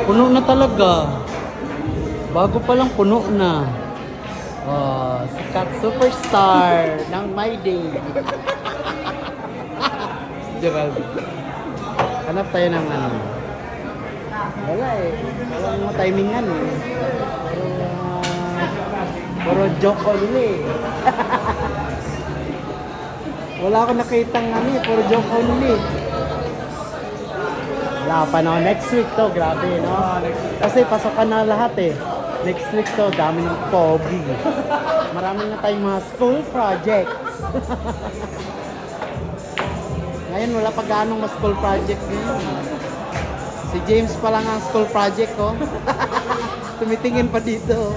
Puno na talaga. Bago pa lang puno na. Oh, sikat superstar ng My Day. Gerald. Hanap tayo ng ano. Wala eh. Walang timingan eh. Puro joke only. Wala ako nakitang ano eh. Puro joke only. Wala pa no. Next week to. Grabe no. Kasi pasokan na lahat eh. Next week to. Dami ng pogi. Marami na tayong mga school projects. Ngayon wala pa ganong mga school project ngayon. Si James pa lang ang school project ko. Tumitingin pa dito.